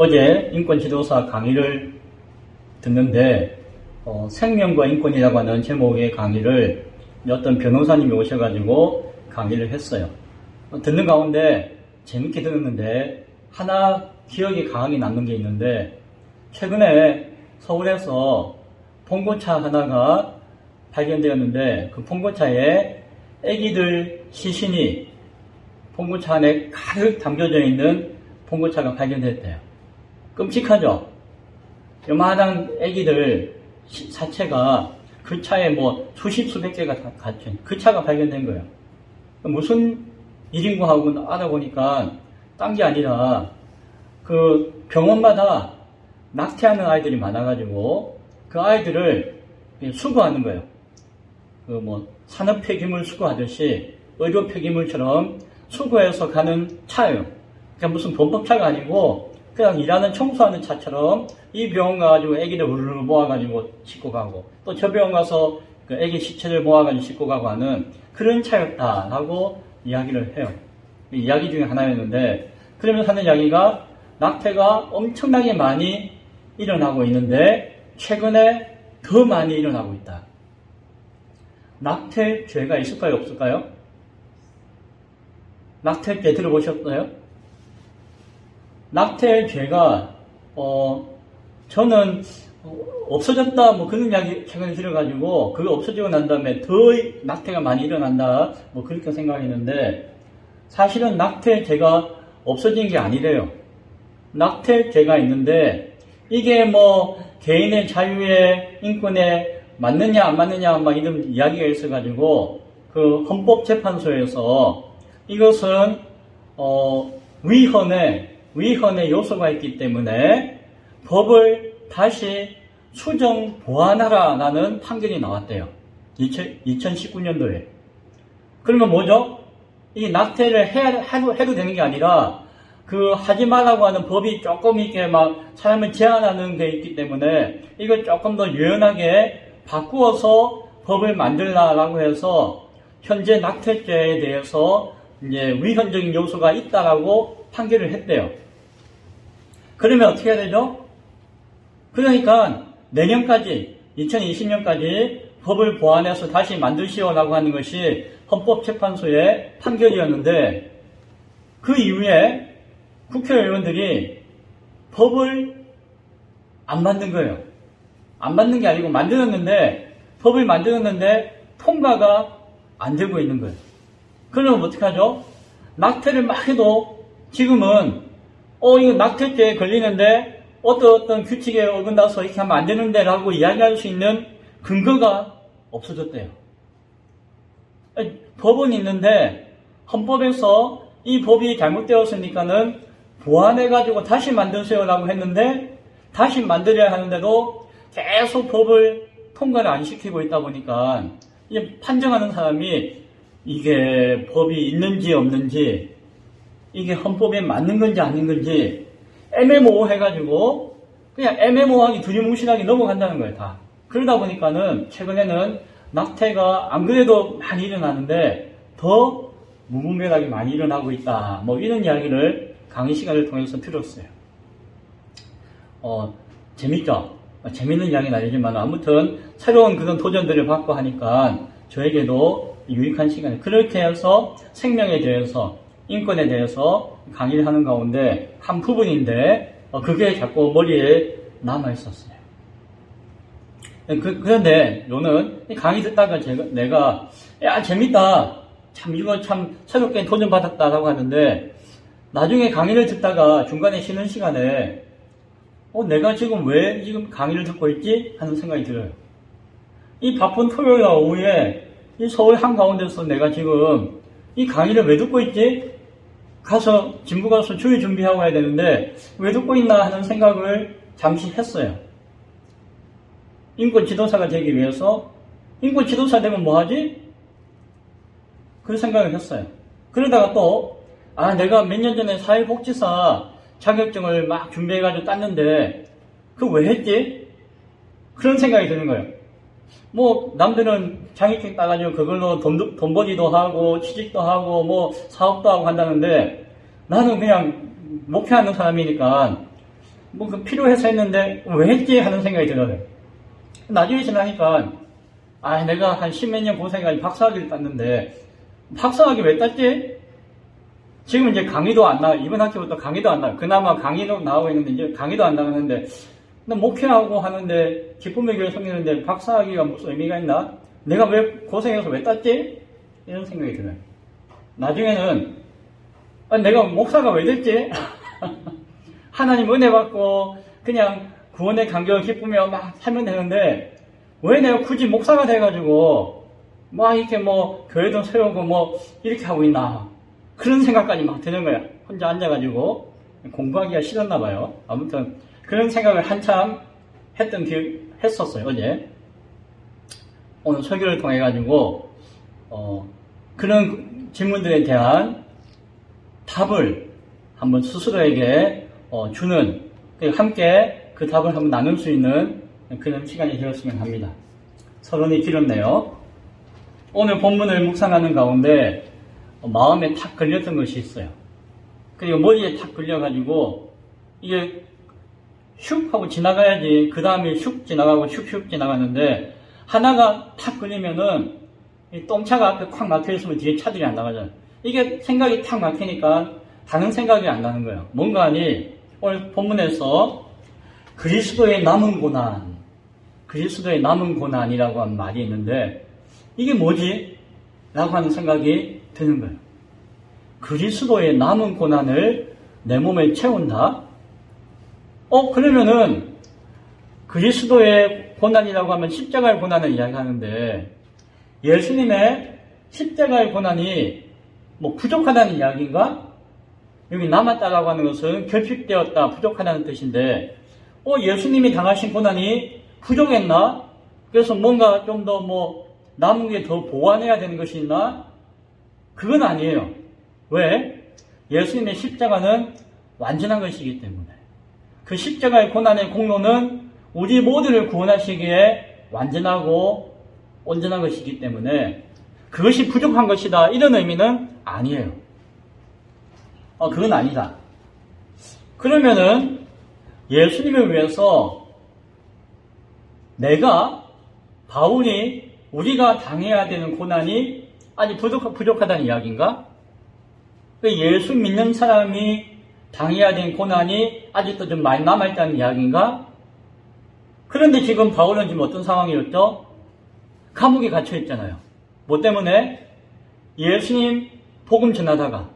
어제 인권지도사 강의를 듣는데 생명과 인권이라고 하는 제목의 강의를 어떤 변호사님이 오셔가지고 강의를 했어요. 듣는 가운데 재밌게 들었는데 하나 기억에 강하게 남는 게 있는데, 최근에 서울에서 봉고차 하나가 발견되었는데 그 봉고차에 애기들 시신이 봉고차 안에 가득 담겨져 있는 봉고차가 발견됐대요. 끔찍하죠? 요만한 애기들 사체가 그 차에 뭐 수십 수백 개가 다 갇힌 그 차가 발견된 거예요. 무슨 일인고 하고 알아보니까 딴 게 아니라 그 병원마다 낙태하는 아이들이 많아가지고 그 아이들을 수거하는 거예요. 그 뭐 산업 폐기물 수거하듯이 의료 폐기물처럼 수거해서 가는 차예요. 그냥 무슨 범법차가 아니고 그냥 일하는 청소하는 차처럼 이 병원 가가지고 애기들 우르르 모아가지고 싣고 가고, 또 저 병원 가서 그 애기 시체를 모아가지고 싣고 가고 하는 그런 차였다라고 이야기를 해요. 이야기 중에 하나였는데, 그러면서 하는 이야기가 낙태가 엄청나게 많이 일어나고 있는데 최근에 더 많이 일어나고 있다. 낙태죄가 있을까요, 없을까요? 낙태죄 들어보셨어요? 낙태죄가 저는 없어졌다 뭐 그런 이야기 최근에 들어가지고 그거 없어지고 난 다음에 더 낙태가 많이 일어난다 뭐 그렇게 생각했는데, 사실은 낙태죄가 없어진 게 아니래요. 낙태죄가 있는데 이게 뭐 개인의 자유의 인권에 맞느냐 안 맞느냐 막 이런 이야기가 있어가지고 그 헌법재판소에서 이것은 위헌의 요소가 있기 때문에 법을 다시 수정 보완하라라는 판결이 나왔대요. 2019년도에. 그러면 뭐죠? 이 낙태를 해도 되는 게 아니라 그 하지 말라고 하는 법이 조금 이렇게 막 사람을 제한하는 게 있기 때문에 이걸 조금 더 유연하게 바꾸어서 법을 만들라라고 해서 현재 낙태죄에 대해서 이제 위헌적인 요소가 있다라고 판결을 했대요. 그러면 어떻게 해야 되죠? 그러니까 내년까지 2020년까지 법을 보완해서 다시 만드시오라고 하는 것이 헌법재판소의 판결이었는데, 그 이후에 국회의원들이 법을 안 만든 거예요. 안 만든 게 아니고 만들었는데, 법을 만들었는데 통과가 안 되고 있는 거예요. 그러면 어떡하죠? 낙태를 막 해도 지금은 이거 낙태죄에 걸리는데 어떤 규칙에 어긋나서 이렇게 하면 안 되는데 라고 이야기할 수 있는 근거가 없어졌대요. 법은 있는데 헌법에서 이 법이 잘못되었으니까는 보완해가지고 다시 만드세요라고 했는데, 다시 만들어야 하는데도 계속 법을 통과를 안 시키고 있다 보니까 이제 판정하는 사람이 이게 법이 있는지 없는지, 이게 헌법에 맞는 건지 아닌 건지 애매모호해가지고 그냥 애매모호하게 두리뭉실하게 넘어간다는 거예요, 다. 그러다 보니까는 최근에는 낙태가 안 그래도 많이 일어나는데 더 무분별하게 많이 일어나고 있다. 뭐 이런 이야기를 강의 시간을 통해서 들었어요. 재밌죠? 재밌는 이야기는 아니지만 아무튼 새로운 그런 도전들을 받고 하니까 저에게도 유익한 시간이에요. 그렇게 해서 생명에 대해서, 인권에 대해서 강의를 하는 가운데 한 부분인데 그게 자꾸 머리에 남아 있었어요. 그런데 요는 강의 듣다가 내가 야 재밌다, 참 이거 참 새롭게 도전받았다라고 하는데, 나중에 강의를 듣다가 중간에 쉬는 시간에 내가 지금 왜 지금 강의를 듣고 있지? 하는 생각이 들어요. 이 바쁜 토요일 오후에 이 서울 한가운데서 내가 지금 이 강의를 왜 듣고 있지? 진부 가서 주의 준비하고 해야 되는데 왜 듣고 있나 하는 생각을 잠시 했어요. 인권 지도사가 되기 위해서, 인권 지도사 되면 뭐 하지? 그런 생각을 했어요. 그러다가 또 내가 몇 년 전에 사회복지사 자격증을 막 준비해가지고 땄는데 그거 왜 했지? 그런 생각이 드는 거예요. 뭐 남들은 자격증 따가지고 그걸로 돈 벌이도 하고 취직도 하고 뭐 사업도 하고 한다는데, 나는 그냥 목표하는 사람이니까 뭐 그 필요해서 했는데 왜 했지 하는 생각이 들어요. 나중에 지나니까 내가 한 십몇 년 고생해가지고 박사학위를 땄는데 박사학위 왜 땄지? 지금 이제 강의도 안 나와. 이번 학기부터 강의도 안 나와. 그나마 강의도 나오고 있는데 이제 강의도 안 나가는데 나 목회하고 하는데 기쁨의 교회 섬기는데 박사학위가 무슨 의미가 있나? 내가 왜 고생해서 왜 땄지? 이런 생각이 들어요. 나중에는 내가 목사가 왜 됐지? 하나님 은혜 받고 그냥 구원의 감격을 기쁘며 막 살면 되는데 왜 내가 굳이 목사가 돼가지고 막 이렇게 뭐 교회도 세우고 뭐 이렇게 하고 있나? 그런 생각까지 막 드는 거야. 혼자 앉아가지고 공부하기가 싫었나 봐요. 아무튼 그런 생각을 한참 했었어요. 어제 오늘 설교를 통해 가지고 그런 질문들에 대한 답을 한번 스스로에게 주는, 함께 그 답을 한번 나눌 수 있는 그런 시간이 되었으면 합니다. 서론이 길었네요. 오늘 본문을 묵상하는 가운데 마음에 탁 걸렸던 것이 있어요. 그리고 머리에 탁 걸려가지고 이게 슉 하고 지나가야지 그 다음에 슉 지나가고 슉슉 지나가는데 하나가 탁 걸리면은 이 똥차가 앞에 콱 막혀있으면 뒤에 차들이 안 나가잖아요. 이게 생각이 탁 막히니까 다른 생각이 안 나는 거예요. 뭔가 하니 오늘 본문에서 그리스도의 남은 고난이라고 하는 말이 있는데 이게 뭐지? 라고 하는 생각이 드는 거예요. 그리스도의 남은 고난을 내 몸에 채운다? 그러면은 그리스도의 고난이라고 하면 십자가의 고난을 이야기하는데 예수님의 십자가의 고난이 뭐 부족하다는 이야기인가? 여기 남았다라고 하는 것은 결핍되었다, 부족하다는 뜻인데 예수님이 당하신 고난이 부족했나? 그래서 뭔가 좀 더 뭐 남은 게 더 보완해야 되는 것이 있나? 그건 아니에요. 왜? 예수님의 십자가는 완전한 것이기 때문에. 그 십자가의 고난의 공로는 우리 모두를 구원하시기에 완전하고 온전한 것이기 때문에 그것이 부족한 것이다, 이런 의미는 아니에요. 그건 아니다. 그러면은 예수님을 위해서 바울이 우리가 당해야 되는 고난이 아직 부족하다는 이야기인가? 예수 믿는 사람이 당해야 되는 고난이 아직도 좀 많이 남아있다는 이야기인가? 그런데 지금 바울은 지금 어떤 상황이었죠? 감옥에 갇혀있잖아요. 뭐 때문에? 예수님 복음 전하다가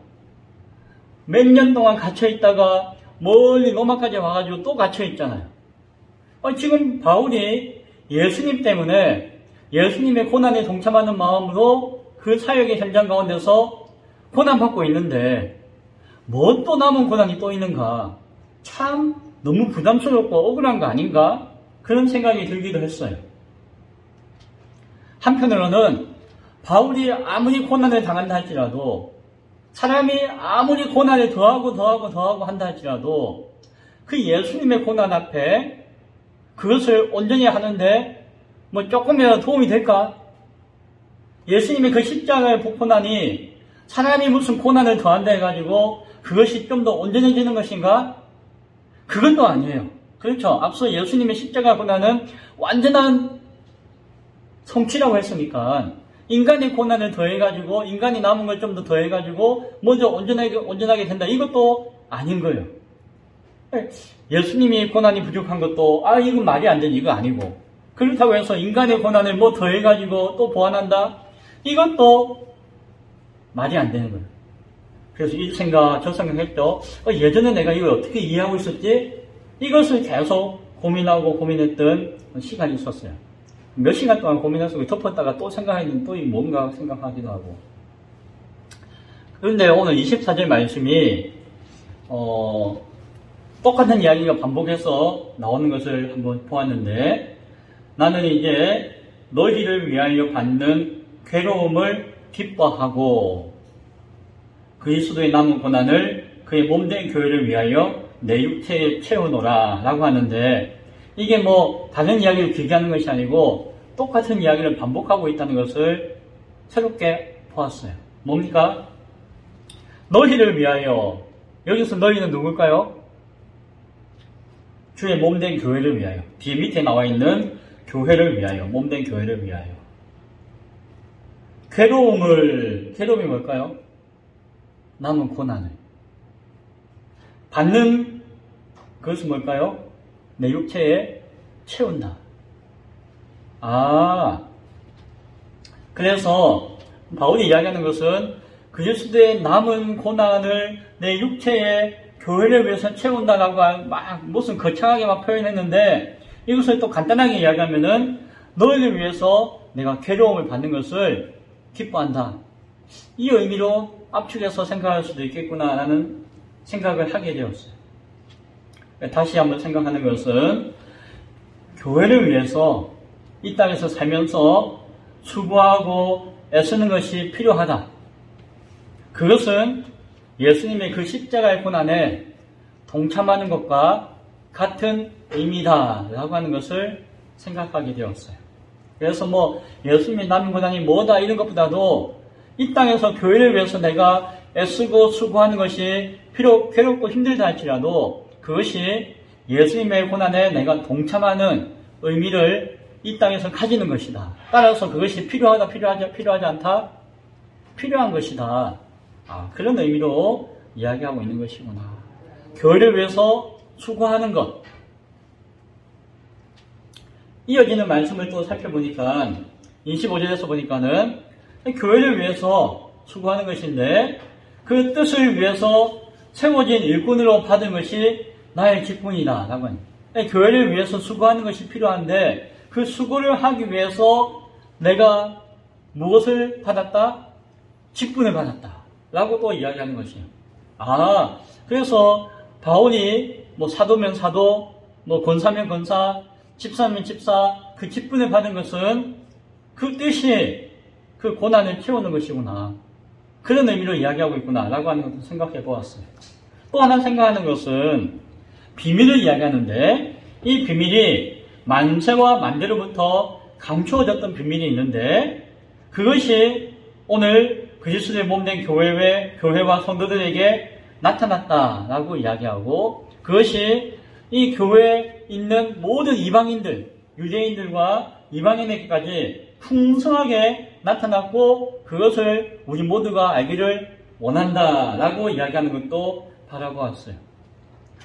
몇 년 동안 갇혀있다가 멀리 로마까지 와가지고 또 갇혀있잖아요. 지금 바울이 예수님 때문에 예수님의 고난에 동참하는 마음으로 그 사역의 현장 가운데서 고난받고 있는데 뭐 또 남은 고난이 또 있는가? 참 너무 부담스럽고 억울한 거 아닌가? 그런 생각이 들기도 했어요. 한편으로는 바울이 아무리 고난을 당한다 할지라도 사람이 아무리 고난을 더하고 한다 할지라도 그 예수님의 고난 앞에 그것을 온전히 하는데 뭐 조금이라도 도움이 될까? 예수님의 그 십자가의 고난이 사람이 무슨 고난을 더한다 해가지고 그것이 좀 더 온전해지는 것인가? 그것도 아니에요. 그렇죠. 앞서 예수님의 십자가 고난은 완전한 성취라고 했으니까 인간의 고난을 더해가지고 인간이 남은 걸 좀 더 더해가지고 먼저 온전하게 된다, 이것도 아닌 거예요. 예수님이 고난이 부족한 것도 이건 말이 안 되는, 이거 아니고, 그렇다고 해서 인간의 고난을 뭐 더해가지고 또 보완한다, 이것도 말이 안 되는 거예요. 그래서 저 생각했죠. 예전에 내가 이걸 어떻게 이해하고 있었지? 이것을 계속 고민했던 시간이 있었어요. 몇 시간 동안 고민해서 덮었다가 또 생각했는데 또 뭔가 생각하기도 하고. 그런데 오늘 24절 말씀이 똑같은 이야기가 반복해서 나오는 것을 한번 보았는데, 나는 이제 너희를 위하여 받는 괴로움을 기뻐하고 그리스도의 남은 고난을 그의 몸된 교회를 위하여 내 육체에 채우노라 라고 하는데, 이게 뭐 다른 이야기를 길게 하는 것이 아니고 똑같은 이야기를 반복하고 있다는 것을 새롭게 보았어요. 뭡니까? 너희를 위하여. 여기서 너희는 누굴까요? 주의 몸된 교회를 위하여. 뒤에 밑에 나와 있는 교회를 위하여. 몸된 교회를 위하여. 괴로움이 뭘까요? 남은 고난을. 받는 그것은 뭘까요? 내 육체에 채운다. 그래서 바울이 이야기하는 것은 그리스도의 남은 고난을 내 육체에 교회를 위해서 채운다라고 막 무슨 거창하게 막 표현했는데 이것을 또 간단하게 이야기하면은 너희를 위해서 내가 괴로움을 받는 것을 기뻐한다. 이 의미로 압축해서 생각할 수도 있겠구나라는 생각을 하게 되었어요. 다시 한번 생각하는 것은 교회를 위해서 이 땅에서 살면서 수고하고 애쓰는 것이 필요하다. 그것은 예수님의 그 십자가의 고난에 동참하는 것과 같은 의미다라고 하는 것을 생각하게 되었어요. 그래서 예수님의 남은 고난이 뭐다 이런 것보다도 이 땅에서 교회를 위해서 내가 애쓰고 수고하는 것이 비록 괴롭고 힘들다 할지라도 그것이 예수님의 고난에 내가 동참하는 의미를 이 땅에서 가지는 것이다. 따라서 그것이 필요하다, 필요하지 않다? 필요한 것이다. 그런 의미로 이야기하고 있는 것이구나. 교회를 위해서 수고하는 것. 이어지는 말씀을 또 살펴보니까 25절에서 보니까는 교회를 위해서 수고하는 것인데 그 뜻을 위해서 세워진 일꾼으로 받은 것이 나의 직분이다 라고 합니다. 교회를 위해서 수고하는 것이 필요한데 그 수고를 하기 위해서 내가 무엇을 받았다? 직분을 받았다 라고 또 이야기하는 것이에요. 그래서 바울이 사도면 사도, 권사면 권사, 집사면 집사 그 직분을 받은 것은 그 뜻이 그 고난을 채우는 것이구나. 그런 의미로 이야기하고 있구나 라고 하는 것도 생각해 보았어요. 또 하나 생각하는 것은 비밀을 이야기하는데 이 비밀이 만세와 만대로부터 감추어졌던 비밀이 있는데 그것이 오늘 그리스도의 몸된 교회와 성도들에게 나타났다라고 이야기하고 그것이 이 교회에 있는 모든 이방인들, 유대인들과 이방인에게까지 풍성하게 나타났고 그것을 우리 모두가 알기를 원한다라고 이야기하는 것도 바라보았어요.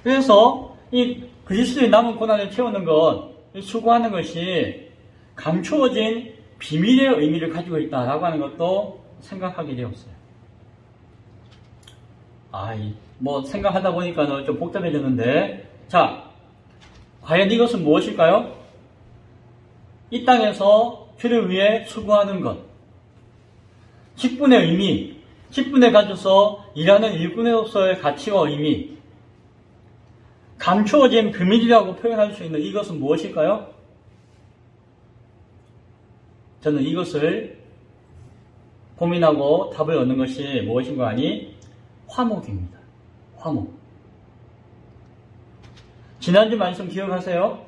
그래서 이 그리스도의 남은 고난을 채우는 것, 수고하는 것이 감추어진 비밀의 의미를 가지고 있다라고 하는 것도 생각하게 되었어요. 생각하다 보니까 좀 복잡해졌는데, 과연 이것은 무엇일까요? 이 땅에서 주를 위해 수고하는 것. 직분의 의미, 직분에 가져서 일하는 일꾼으로서의 가치와 의미, 감추어진 비밀이라고 표현할 수 있는 이것은 무엇일까요? 저는 이것을 고민하고 답을 얻는 것이 무엇인가 하니 화목입니다. 화목. 지난주 말씀 기억하세요?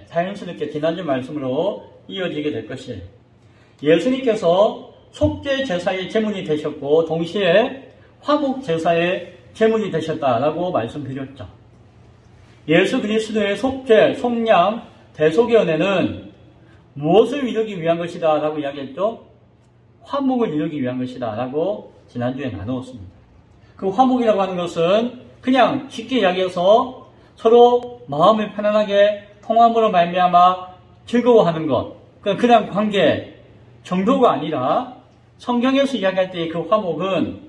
자연스럽게 지난주 말씀으로 이어지게 될 것이에요. 예수님께서 속죄 제사의 제문이 되셨고 동시에 화목 제사의 제문이 되셨다라고 말씀드렸죠. 예수 그리스도의 속죄, 속량, 대속의 은혜는 무엇을 이루기 위한 것이다 라고 이야기했죠? 화목을 이루기 위한 것이다 라고 지난주에 나누었습니다. 그 화목이라고 하는 것은 그냥 쉽게 이야기해서 서로 마음을 편안하게 통함으로 말미암아 즐거워하는 것, 그냥 관계 정도가 아니라 성경에서 이야기할 때의 그 화목은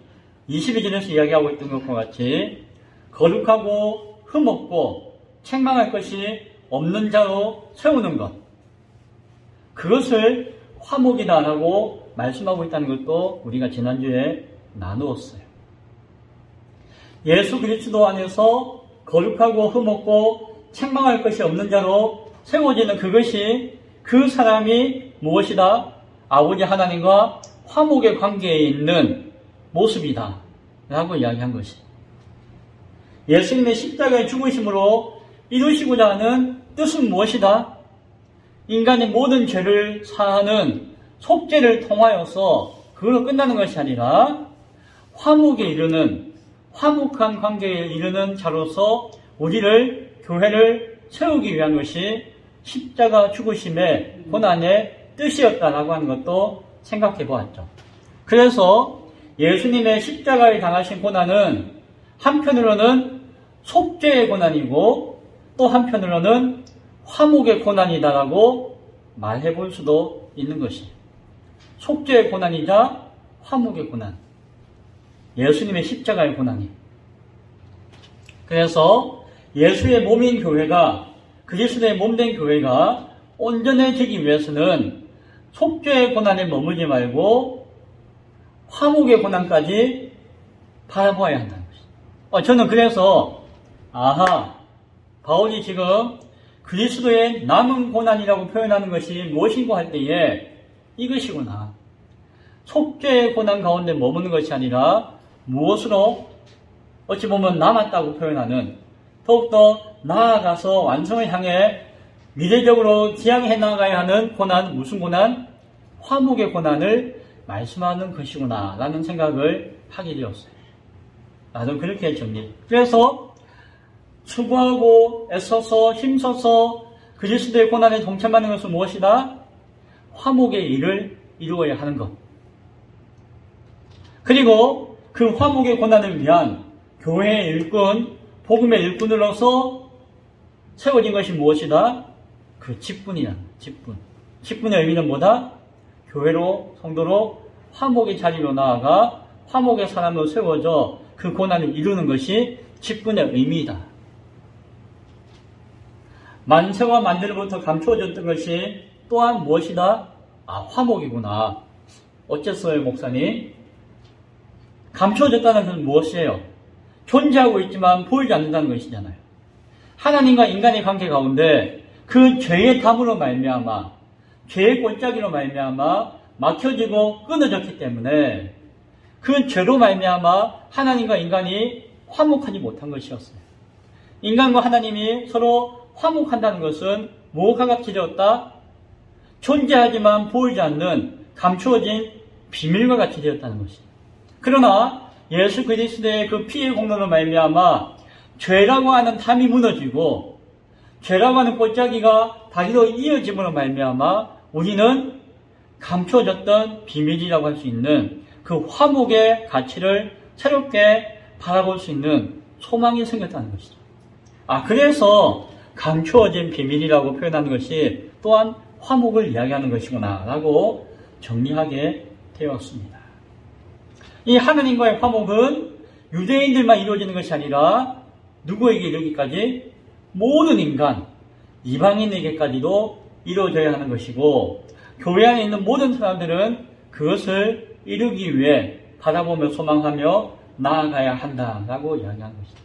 22절에서 이야기하고 있던 것과 같이 거룩하고 흠없고 책망할 것이 없는 자로 세우는 것, 그것을 화목이다라고 말씀하고 있다는 것도 우리가 지난주에 나누었어요. 예수 그리스도 안에서 거룩하고 흠없고 책망할 것이 없는 자로 세워지는 그것이 그 사람이 무엇이다? 아버지 하나님과 화목의 관계에 있는 모습이다 라고 이야기한 것이, 예수님의 십자가의 죽으심으로 이루시고자 하는 뜻은 무엇이다? 인간의 모든 죄를 사하는 속죄를 통하여서 그걸로 끝나는 것이 아니라 화목에 이르는, 화목한 관계에 이르는 자로서 우리를 교회를 세우기 위한 것이 십자가 죽으심의 고난의 뜻이었다라고 하는 것도 생각해 보았죠. 그래서 예수님의 십자가에 당하신 고난은 한편으로는 속죄의 고난이고 또 한편으로는 화목의 고난이다라고 말해 볼 수도 있는 것이에요. 속죄의 고난이자 화목의 고난. 예수님의 십자가의 고난이. 그래서 예수의 몸인 교회가, 그리스도의 몸된 교회가 온전해지기 위해서는 속죄의 고난에 머물지 말고 화목의 고난까지 바라보아야 한다는 것이죠. 저는 그래서 바울이 지금 그리스도의 남은 고난이라고 표현하는 것이 무엇인고 할 때에 이것이구나. 속죄의 고난 가운데 머무는 것이 아니라 무엇으로 어찌 보면 남았다고 표현하는, 더욱더 나아가서 완성을 향해 미래적으로 지향해 나가야 하는 고난, 무슨 고난? 화목의 고난을 말씀하는 것이구나 라는 생각을 하게 되었어요. 나도 그렇게 정리. 그래서 수고하고 애써서 힘써서 그리스도의 고난에 동참하는 것은 무엇이다? 화목의 일을 이루어야 하는 것. 그리고 그 화목의 고난을 위한 교회의 일꾼, 복음의 일꾼으로서 세워진 것이 무엇이다? 그 직분이야. 직분. 직분의 의미는 뭐다? 교회로, 성도로 화목의 자리로 나아가 화목의 사람으로 세워져 그 고난을 이루는 것이 직분의 의미이다. 만세와 만대로부터 감추어졌던 것이 또한 무엇이다? 화목이구나. 어쨌어요, 목사님? 감추어졌다는 것은 무엇이에요? 존재하고 있지만 보이지 않는다는 것이잖아요. 하나님과 인간의 관계 가운데 그 죄의 담으로 말미암아, 죄의 골짜기로 말미암아 막혀지고 끊어졌기 때문에 그 죄로 말미암아 하나님과 인간이 화목하지 못한 것이었어요. 인간과 하나님이 서로 화목한다는 것은 무엇과 같이 되었다? 존재하지만 보이지 않는 감추어진 비밀과 같이 되었다는 것입니다. 그러나 예수 그리스도의 그 피의 공로로 말미암아 죄라고 하는 담이 무너지고 죄라고 하는 골짜기가 다리로 이어짐으로 말미암아 우리는 감추어졌던 비밀이라고 할 수 있는 그 화목의 가치를 새롭게 바라볼 수 있는 소망이 생겼다는 것이죠. 그래서 감추어진 비밀이라고 표현하는 것이 또한 화목을 이야기하는 것이구나 라고 정리하게 되었습니다. 이 하나님과의 화목은 유대인들만 이루어지는 것이 아니라 누구에게 이르기까지? 모든 인간, 이방인에게까지도 이루어져야 하는 것이고 교회 안에 있는 모든 사람들은 그것을 이루기 위해 바라보며 소망하며 나아가야 한다라고 이야기하는 것입니다.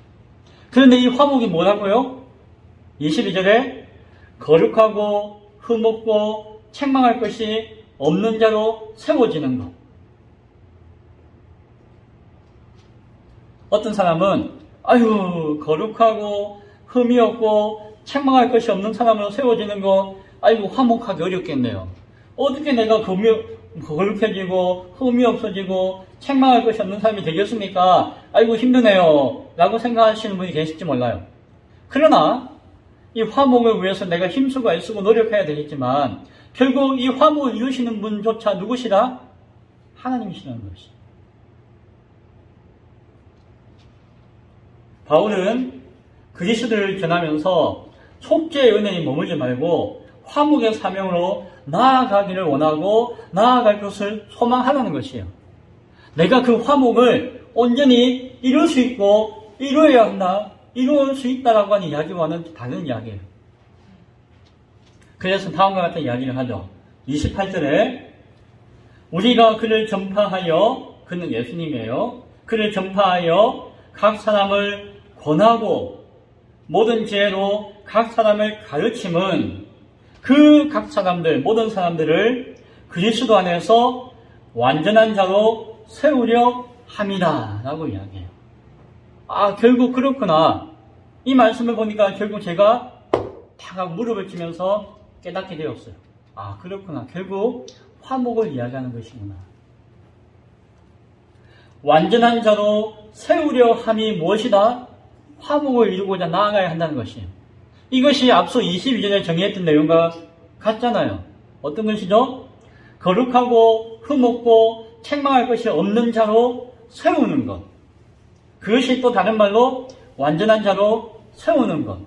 그런데 이 화목이 뭐라고요? 22절에 거룩하고 흠없고 책망할 것이 없는 자로 세워지는 것. 어떤 사람은 거룩하고 흠이 없고 책망할 것이 없는 사람으로 세워지는 거 화목하기 어렵겠네요. 어떻게 내가 거룩해지고 흠이 없어지고 책망할 것이 없는 사람이 되겠습니까? 힘드네요 라고 생각하시는 분이 계실지 몰라요. 그러나 이 화목을 위해서 내가 힘쓰고 애쓰고 노력해야 되겠지만 결국 이 화목을 이루시는 분조차 누구시다? 하나님이시라는 것이죠. 바울은 그리스도를 전하면서 속죄의 은혜에 머물지 말고 화목의 사명으로 나아가기를 원하고 나아갈 것을 소망하라는 것이에요. 내가 그 화목을 온전히 이룰 수 있고 이루어야 한다, 이룰 수 있다라고 하는 이야기와는 다른 이야기예요. 그래서 다음과 같은 이야기를 하죠. 28절에 우리가 그를 전파하여, 그는 예수님이에요. 그를 전파하여 각 사람을 권하고 모든 지혜로 각 사람을 가르침은 그 각 사람들, 모든 사람들을 그리스도 안에서 완전한 자로 세우려 함이다 라고 이야기해요. 결국 그렇구나. 이 말씀을 보니까 결국 제가 다 무릎을 치면서 깨닫게 되었어요. 그렇구나. 결국 화목을 이야기하는 것이구나. 완전한 자로 세우려 함이 무엇이다? 화목을 이루고자 나아가야 한다는 것이에요. 이것이 앞서 22절에 정의했던 내용과 같잖아요. 어떤 것이죠? 거룩하고 흠없고 책망할 것이 없는 자로 세우는 것. 그것이 또 다른 말로 완전한 자로 세우는 것.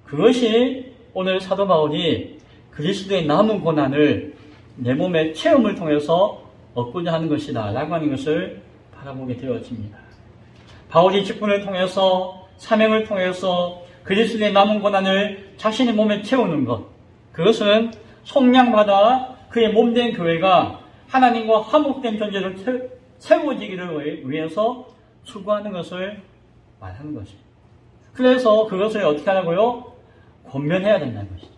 그것이 오늘 사도 바울이 그리스도의 남은 고난을 내 몸의 체험을 통해서 얻고자 하는 것이다 라고 하는 것을 바라보게 되어집니다. 바울이 직분을 통해서 사명을 통해서 그리스도의 남은 고난을 자신의 몸에 채우는 것, 그것은 속량받아 그의 몸된 교회가 하나님과 화목된 존재로 세워지기를 위해서 수고하는 것을 말하는 것입니다. 그래서 그것을 어떻게 하라고요? 권면해야 된다는 것이죠.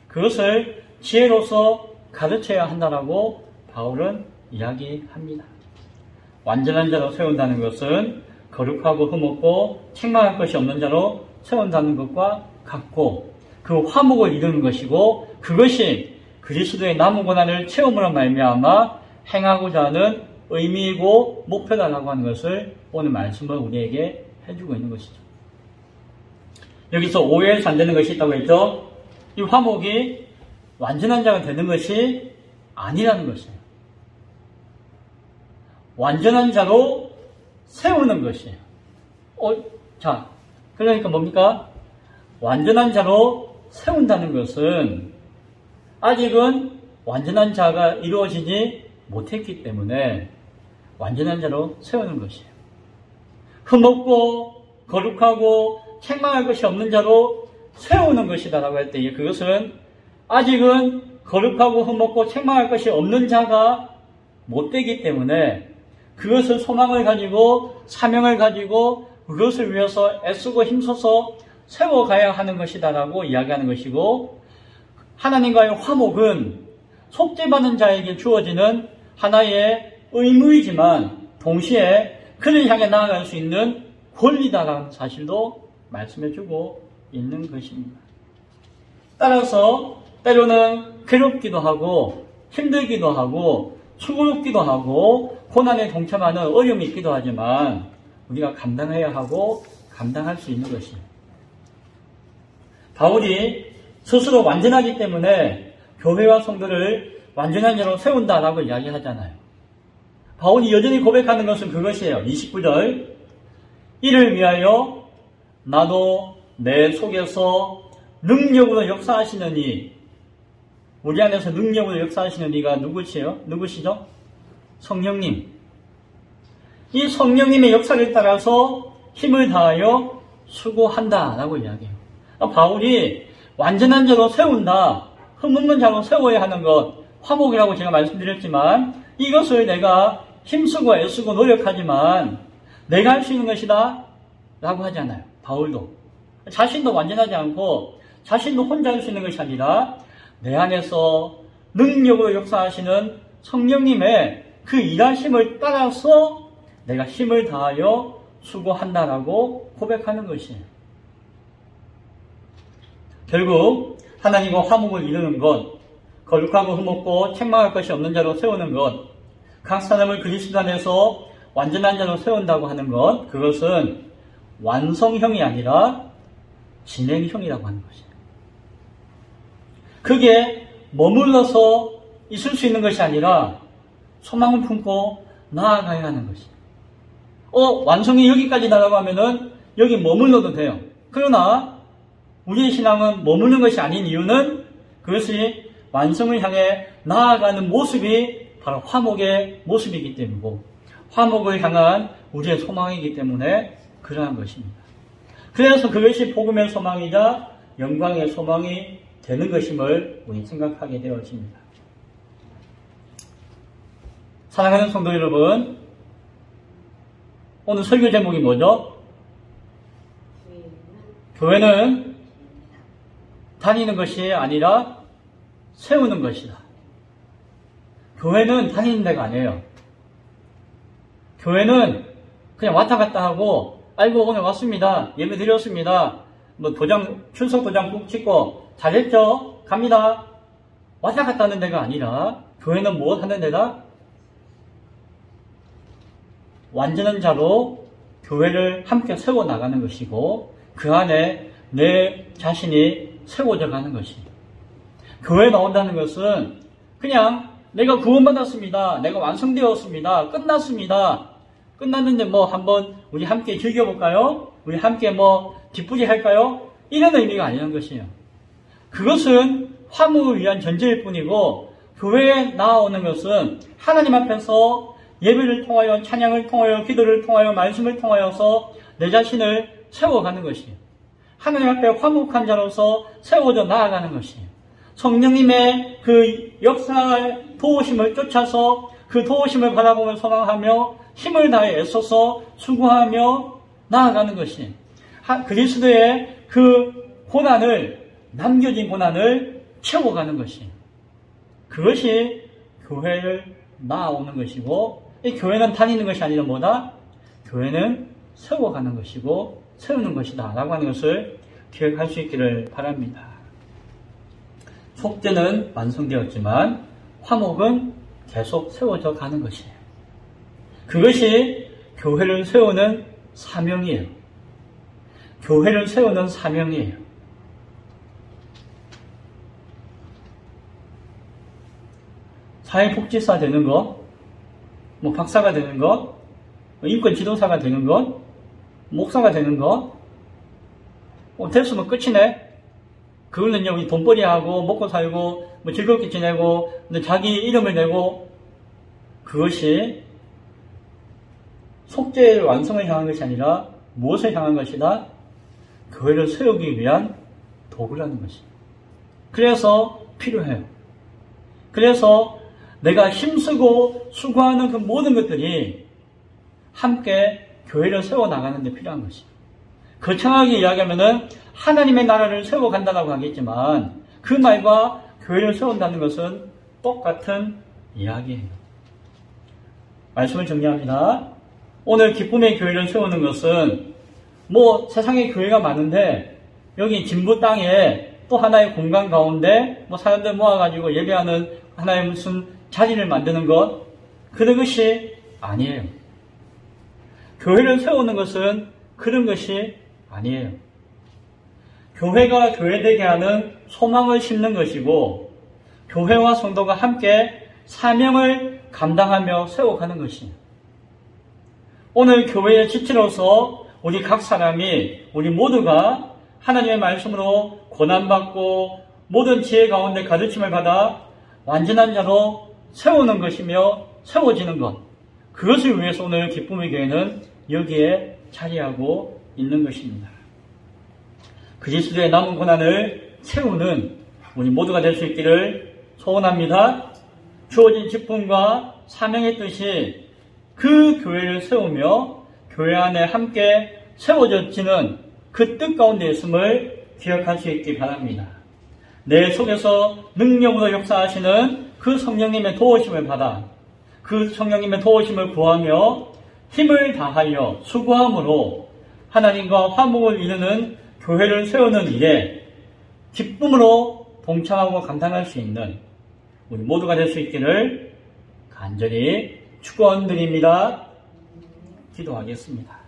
그것을 지혜로서 가르쳐야 한다라고 바울은 이야기합니다. 완전한 자로 세운다는 것은 거룩하고 흠없고 책망할 것이 없는 자로 세운다는 것과 같고 그 화목을 이루는 것이고 그것이 그리스도의 남은 고난을 체험으로 말미암아 행하고자 하는 의미이고 목표다라고 하는 것을 오늘 말씀을 우리에게 해주고 있는 것이죠. 여기서 오해해서 안 되는 것이 있다고 했죠. 이 화목이 완전한 자가 되는 것이 아니라는 것이에요. 완전한 자로 세우는 것이에요. 자, 그러니까 뭡니까? 완전한 자로 세운다는 것은 아직은 완전한 자가 이루어지지 못했기 때문에 완전한 자로 세우는 것이에요. 흠없고 거룩하고 책망할 것이 없는 자로 세우는 것이다라고 할 때 그것은 아직은 거룩하고 흠없고 책망할 것이 없는 자가 못 되기 때문에 그것을 소망을 가지고 사명을 가지고 그것을 위해서 애쓰고 힘써서 세워가야 하는 것이다라고 이야기하는 것이고 하나님과의 화목은 속죄받는 자에게 주어지는 하나의 의무이지만 동시에 그를 향해 나아갈 수 있는 권리다라는 사실도 말씀해주고 있는 것입니다. 따라서 때로는 괴롭기도 하고 힘들기도 하고 수고롭기도 하고 고난에 동참하는 어려움이 있기도 하지만 우리가 감당해야 하고 감당할 수 있는 것입니다. 바울이 스스로 완전하기 때문에 교회와 성도를 완전한 자로 세운다라고 이야기하잖아요. 바울이 여전히 고백하는 것은 그것이에요. 29절 이를 위하여 나도 내 속에서 능력으로 역사하시는 이 우리 안에서 능력으로 역사하시는 이가 누구시죠? 성령님. 이 성령님의 역사를 따라서 힘을 다하여 수고한다라고 이야기해요. 바울이 완전한 자로 세운다, 흠없는 자로 세워야 하는 것, 화목이라고 제가 말씀드렸지만 이것을 내가 힘쓰고 애쓰고 노력하지만 내가 할 수 있는 것이다 라고 하지 않아요. 바울도. 자신도 완전하지 않고 자신도 혼자 할 수 있는 것이 아니라 내 안에서 능력으로 역사하시는 성령님의 그 일하심을 따라서 내가 힘을 다하여 수고한다라고 고백하는 것이에요. 결국 하나님과 화목을 이루는 것, 거룩하고 흠없고 책망할 것이 없는 자로 세우는 것, 각 사람을 그리스도 안에서 완전한 자로 세운다고 하는 것, 그것은 완성형이 아니라 진행형이라고 하는 것이에요. 그게 머물러서 있을 수 있는 것이 아니라 소망을 품고 나아가야 하는 것이에요. 완성이 여기까지 나아가면은 여기 머물러도 돼요. 그러나 우리의 신앙은 머무는 것이 아닌 이유는 그것이 완성을 향해 나아가는 모습이 바로 화목의 모습이기 때문이고 화목을 향한 우리의 소망이기 때문에 그러한 것입니다. 그래서 그것이 복음의 소망이자 영광의 소망이 되는 것임을 우리 생각하게 되어집니다. 사랑하는 성도 여러분, 오늘 설교 제목이 뭐죠? 교회는 다니는 것이 아니라 세우는 것이다. 교회는 다니는 데가 아니에요. 교회는 그냥 왔다 갔다 하고 아이고 오늘 왔습니다. 예배 드렸습니다. 출석 도장 꾹 찍고 잘했죠? 갑니다. 왔다 갔다 하는 데가 아니라 교회는 무엇 하는 데다? 완전한 자로 교회를 함께 세워나가는 것이고 그 안에 내 자신이 세워져 가는 것입니다. 교회에 나온다는 것은 그냥 내가 구원받았습니다. 내가 완성되었습니다. 끝났습니다. 끝났는데 뭐 한번 우리 함께 즐겨볼까요? 우리 함께 뭐 기쁘게 할까요? 이런 의미가 아니라는 것이에요. 그것은 화목을 위한 전제일 뿐이고, 교회에 나오는 것은 하나님 앞에서 예배를 통하여, 찬양을 통하여, 기도를 통하여, 말씀을 통하여서 내 자신을 세워가는 것이에요. 하나님 앞에 화목한 자로서 세워져 나아가는 것이에요. 성령님의 그 역사 도우심을 쫓아서 그 도우심을 바라보며 소망하며 힘을 다해 애써서 수고하며 나아가는 것이에요. 그리스도의 그 고난을, 남겨진 고난을 채워가는 것이에요. 그것이 교회를 나아오는 것이고, 이 교회는 다니는 것이 아니라 뭐다? 교회는 세워가는 것이고 세우는 것이다 라고 하는 것을 기억할 수 있기를 바랍니다. 속죄는 완성되었지만 화목은 계속 세워져 가는 것이에요. 그것이 교회를 세우는 사명이에요. 교회를 세우는 사명이에요. 사회복지사 되는 것, 뭐 박사가 되는 것, 인권 지도사가 되는 것, 목사가 되는 것, 됐으면 끝이네. 그걸는요, 우리 돈벌이하고 먹고 살고 뭐 즐겁게 지내고 자기 이름을 내고, 그것이 속죄의 완성을 향한 것이 아니라 무엇을 향한 것이다? 교회를 세우기 위한 도구라는 것이에요. 그래서 필요해요. 그래서 내가 힘쓰고 수고하는 그 모든 것들이 함께 교회를 세워나가는 데 필요한 것이에요. 거창하게 이야기하면은 하나님의 나라를 세워간다고 하겠지만, 그 말과 교회를 세운다는 것은 똑같은 이야기예요. 말씀을 정리합니다. 오늘 기쁨의 교회를 세우는 것은 뭐 세상에 교회가 많은데 여기 진부 땅에 또 하나의 공간 가운데 뭐 사람들 모아가지고 예배하는 하나의 무슨 자리를 만드는 것, 그런 것이 아니에요. 교회를 세우는 것은 그런 것이 아니에요. 교회가 교회되게 하는 소망을 심는 것이고, 교회와 성도가 함께 사명을 감당하며 세워가는 것이에요. 오늘 교회의 지체로서 우리 각 사람이, 우리 모두가 하나님의 말씀으로 고난받고 모든 지혜 가운데 가르침을 받아 완전한 자로 세우는 것이며 세워지는 것, 그것을 위해서 오늘 기쁨의 교회는 여기에 자리하고 있는 것입니다. 그리스도의 남은 고난을 채우는 우리 모두가 될 수 있기를 소원합니다. 주어진 직분과 사명의 뜻이 그 교회를 세우며 교회 안에 함께 세워져지는 그 뜻 가운데 있음을 기억할 수 있기 바랍니다. 내 속에서 능력으로 역사하시는 그 성령님의 도우심을 받아 그 성령님의 도우심을 구하며 힘을 다하여 수고함으로 하나님과 화목을 이루는 교회를 세우는 일에 기쁨으로 동참하고 감당할 수 있는 우리 모두가 될 수 있기를 간절히 축원드립니다. 기도하겠습니다.